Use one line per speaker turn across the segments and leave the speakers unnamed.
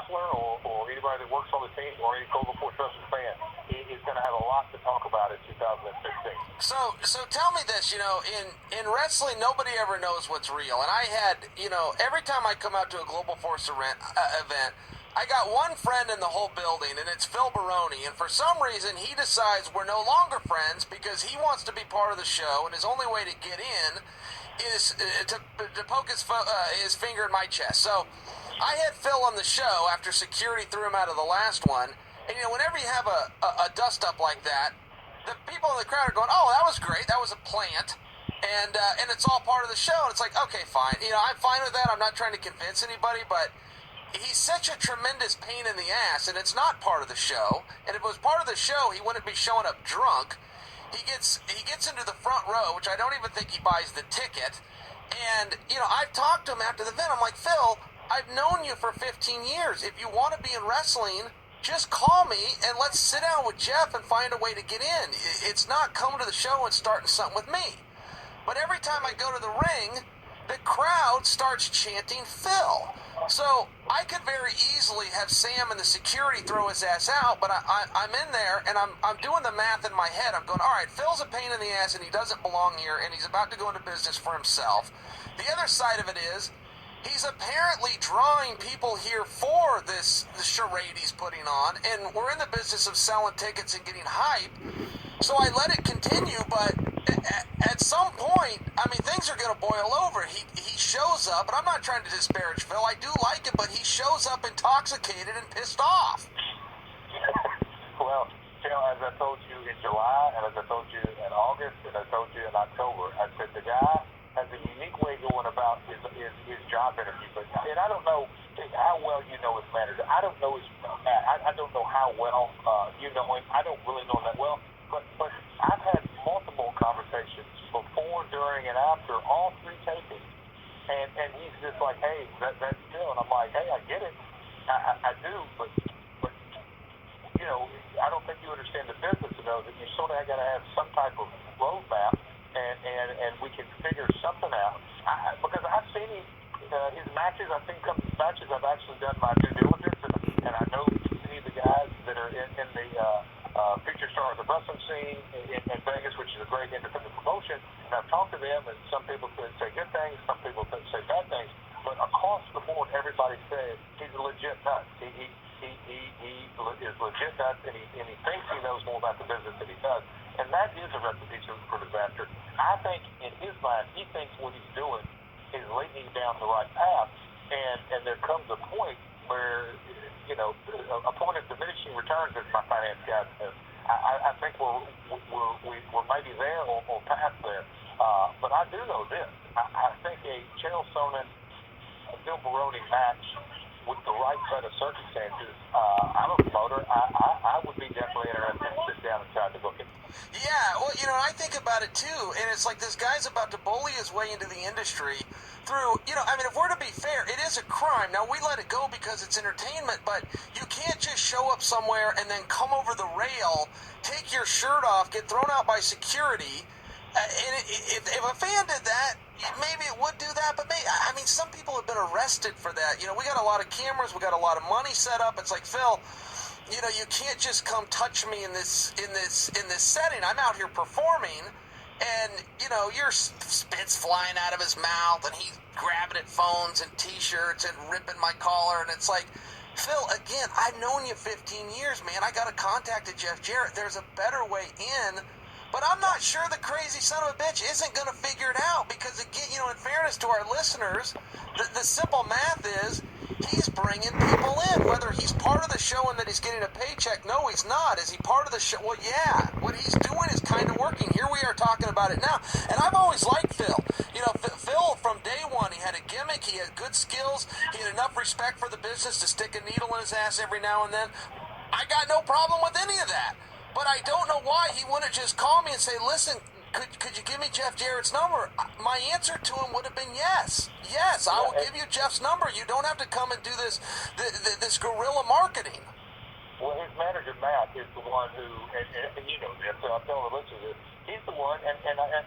wrestler or anybody that works on the team or any Golden Force Wrestling fan is going to have a lot to talk about in 2016.
So tell me this, in wrestling, nobody ever knows what's real. And I had, every time I come out to a Global Force event, I got one friend in the whole building, and it's Phil Baroni. And for some reason, he decides we're no longer friends because he wants to be part of the show, and his only way to get in is to poke his finger in my chest. So I had Phil on the show after security threw him out of the last one. And, whenever you have a dust-up like that, the people in the crowd are going, oh, that was great. That was a plant. And it's all part of the show. And it's like, okay, fine. I'm fine with that. I'm not trying to convince anybody, but he's such a tremendous pain in the ass, and it's not part of the show. And if it was part of the show, he wouldn't be showing up drunk. He gets into the front row, which I don't even think he buys the ticket. And, I've talked to him after the event. I'm like, Phil, I've known you for 15 years. If you want to be in wrestling, just call me and let's sit down with Jeff and find a way to get in. It's not coming to the show and starting something with me. But every time I go to the ring, the crowd starts chanting Phil. So I could very easily have Sam and the security throw his ass out, but I'm in there and I'm doing the math in my head. I'm going, all right, Phil's a pain in the ass and he doesn't belong here and he's about to go into business for himself. The other side of it is he's apparently drawing people here for the charade he's putting on, and we're in the business of selling tickets and getting hype. So I let it continue, but at some point, things are going to boil over. He shows up, and I'm not trying to disparage Phil. I do like him, but he shows up intoxicated and pissed off.
Well, as I told you in July, and as I told you in August, and I told you in October, I said the guy has a unique way going about his job interview. And I don't know how well you know his manager. I don't know I don't know how well you know him. I don't really know him that well. But I've had multiple conversations before, during, and after all three tapings. And he's just like, hey, that's Phil. And I'm like, hey, I get it. I do. But I don't think you understand the business to know that you sort of got to have some type of roadmap. And we can figure something out. Because I've seen his matches. I've seen a couple of matches. I've actually done my due diligence, and I know many of the guys that are in the feature star of the wrestling scene in Vegas, which is a great independent promotion. And I've talked to them, and some people say good things, some people say bad things. But across the board, everybody says he's a legit nut. He is legit nuts, and he thinks he knows more about the business than he does. And that is a recipe for disaster. I think in his mind, he thinks what he's doing is leading down the right path. And there comes a point where, a point of diminishing returns, as my finance guy says. I think we're maybe there or past there. But I do know this. I think a Chael Sonnen, Phil Baroni match with the right set of circumstances, I'm a promoter. I would be definitely interested in sit down and try to book it.
Yeah, well, I think about it too, and it's like this guy's about to bully his way into the industry through, if we're to be fair, it is a crime. Now, we let it go because it's entertainment, but you can't just show up somewhere and then come over the rail, take your shirt off, get thrown out by security. And if a fan did that, maybe it would do that, but some people have been arrested for that. We got a lot of cameras, we got a lot of money set up. It's like, Phil, you can't just come touch me in this setting. I'm out here performing, and your spit's flying out of his mouth, and he's grabbing at phones and T-shirts and ripping my collar, and it's like, Phil, again, I've known you 15 years, man. I got to contact Jeff Jarrett. There's a better way in. But I'm not sure the crazy son of a bitch isn't going to figure it out because, again, in fairness to our listeners, the simple math is he's bringing people in, whether he's part of the show and that he's getting a paycheck. No, he's not. Is he part of the show? Well, yeah. What he's doing is kind of working. Here we are talking about it now. And I've always liked Phil. Phil, from day one, he had a gimmick. He had good skills. He had enough respect for the business to stick a needle in his ass every now and then. I got no problem with any of that. But I don't know why he wouldn't just call me and say, listen, could you give me Jeff Jarrett's number? My answer to him would have been yes. Yes, I will give you Jeff's number. You don't have to come and do this guerrilla marketing.
Well, his manager, Matt, is the one who, and you know this, so I'm telling the listeners this, he's the one, and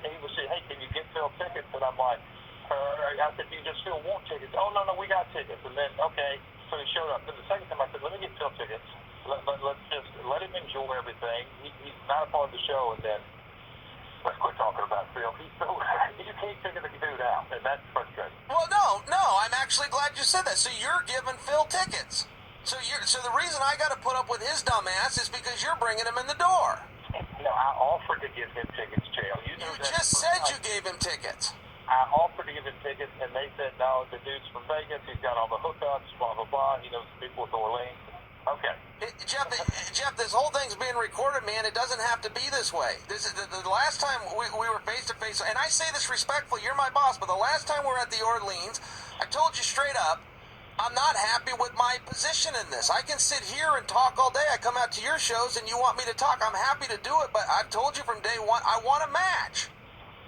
he would say, hey, can you get Phil tickets? And I'm like, I said, do you just still want tickets? Oh, no, we got tickets. And then, okay, So he showed up. Then the second time I said, let me get Phil tickets. Let's just let him enjoy everything. He's not a part of the show. And then let's quit talking about Phil. He's so you can't figure the dude out, and that's frustrating.
Well, no, I'm actually glad you said that. So you're giving Phil tickets. So the reason I got to put up with his dumb ass is because you're bringing him in the door.
No, I offered to give him tickets, Chael. You
just said you gave him tickets.
I offered to give him tickets, and they said, no, the dude's from Vegas. He's got all the hookups, blah, blah, blah. He knows people with Orleans. Okay.
Jeff, this whole thing's being recorded, man. It doesn't have to be this way. This is the last time we were face-to-face, and I say this respectfully, you're my boss, but the last time we were at the Orleans, I told you straight up, I'm not happy with my position in this. I can sit here and talk all day. I come out to your shows, and you want me to talk. I'm happy to do it, but I've told you from day one, I want a match.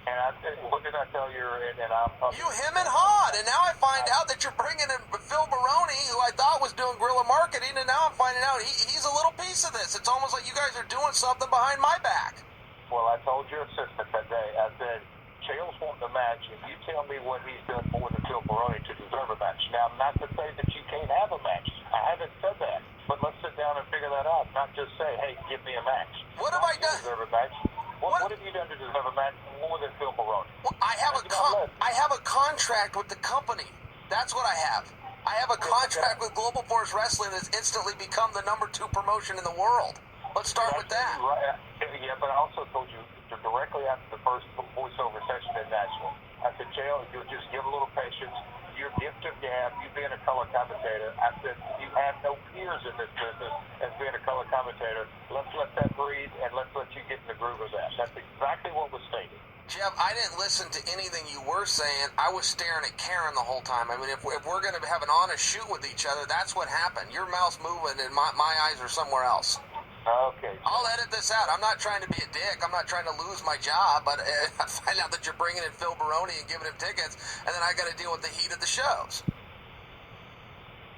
And I said, what did I tell you? And I'm
you him and Hod, and now I find out that you're bringing in Phil Baroni, who I thought was doing guerrilla marketing, and now I'm finding out he's a little piece of this. It's almost like you guys are doing something behind my back.
Well, I told your assistant that day, I said, Chael's wanting a match, and you tell me what he's done more than Phil Baroni to deserve a match. Now, not to say that you can't have a match. I haven't said that. But let's sit down and figure that out, not just say, hey, give me a match.
What have I done?
Deserve a match. What have you done to deserve a match more than Phil Baroni?
Well, I have a contract with the company. That's what I have. I have a contract with Global Force Wrestling that's instantly become the #2 promotion in the world. Let's start with that.
Right. Yeah, but I also told you directly after the first voiceover session in Nashville, I said, Chael, you'll just give a little patience. Your gift of gab, you being a color commentator, I said, you have no peers in this business as being a color commentator. Let's let that breathe, and let's let you get in the groove of that. That's exactly what was stated.
Jeff, I didn't listen to anything you were saying. I was staring at Karen the whole time. I mean, if we're going to have an honest shoot with each other, that's what happened. Your mouth's moving, and my eyes are somewhere else.
Okay.
I'll edit this out. I'm not trying to be a dick. I'm not trying to lose my job, but I find out that you're bringing in Phil Baroni and giving him tickets, and then I got to deal with the heat of the shows.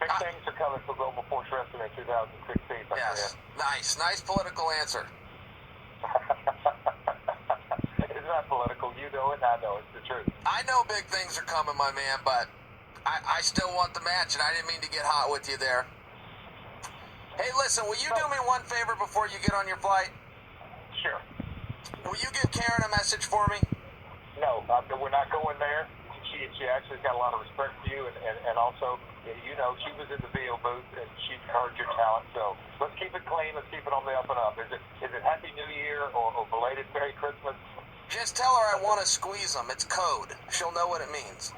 Big things are coming for Global Force Wrestling in 2016.
Yes. Nice political answer.
It's not political. You know it, I know it's the truth.
I know big things are coming, my man, but I still want the match, and I didn't mean to get hot with you there. Hey, listen, will you do me one favor before you get on your flight?
Sure.
Will you give Karen a message for me?
No, we're not going there. She actually got a lot of respect for you, and also, you know, she was in the VO booth, and she heard your talent, so let's keep it clean. Let's keep it on the up and up. Is it Happy New Year or belated Merry Christmas?
Just tell her I want to squeeze them. It's code. She'll know what it means.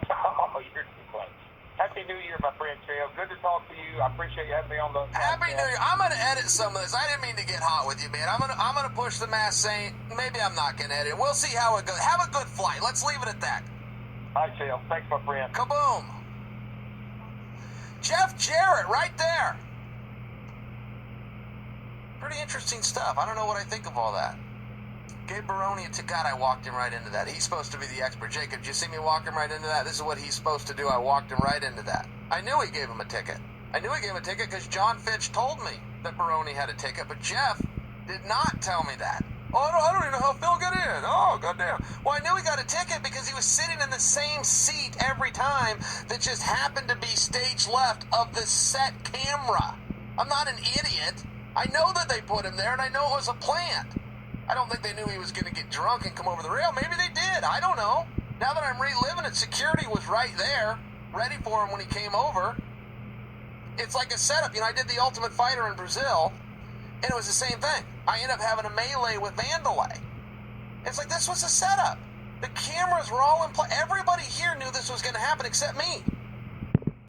Oh, you're too funny. Happy New Year, my friend Chael. Good to talk to you. I appreciate you having me on the
Happy New Year. I'm gonna edit some of this. I didn't mean to get hot with you, man. I'm gonna push the mask saying maybe I'm not gonna edit. We'll see how it goes. Have a good flight. Let's leave it at that.
All right, Chael. Thanks, my friend.
Kaboom. Jeff Jarrett, right there. Pretty interesting stuff. I don't know what I think of all that. Gabe Baroni, God, I walked him right into that. He's supposed to be the expert. Jacob, did you see me walk him right into that? This is what he's supposed to do. I walked him right into that. I knew he gave him a ticket. I knew he gave him a ticket because John Fitch told me that Baroni had a ticket, but Jeff did not tell me that. Oh, I don't even know how Phil got in. Oh, goddamn. Well, I knew he got a ticket because he was sitting in the same seat every time that just happened to be stage left of the set camera. I'm not an idiot. I know that they put him there, and I know it was a plant. I don't think they knew he was going to get drunk and come over the rail. Maybe they did. I don't know. Now that I'm reliving it, security was right there, ready for him when he came over. It's like a setup. You know, I did the Ultimate Fighter in Brazil, and it was the same thing. I ended up having a melee with Vandalay. It's like, this was a setup. The cameras were all in play. Everybody here knew this was going to happen except me.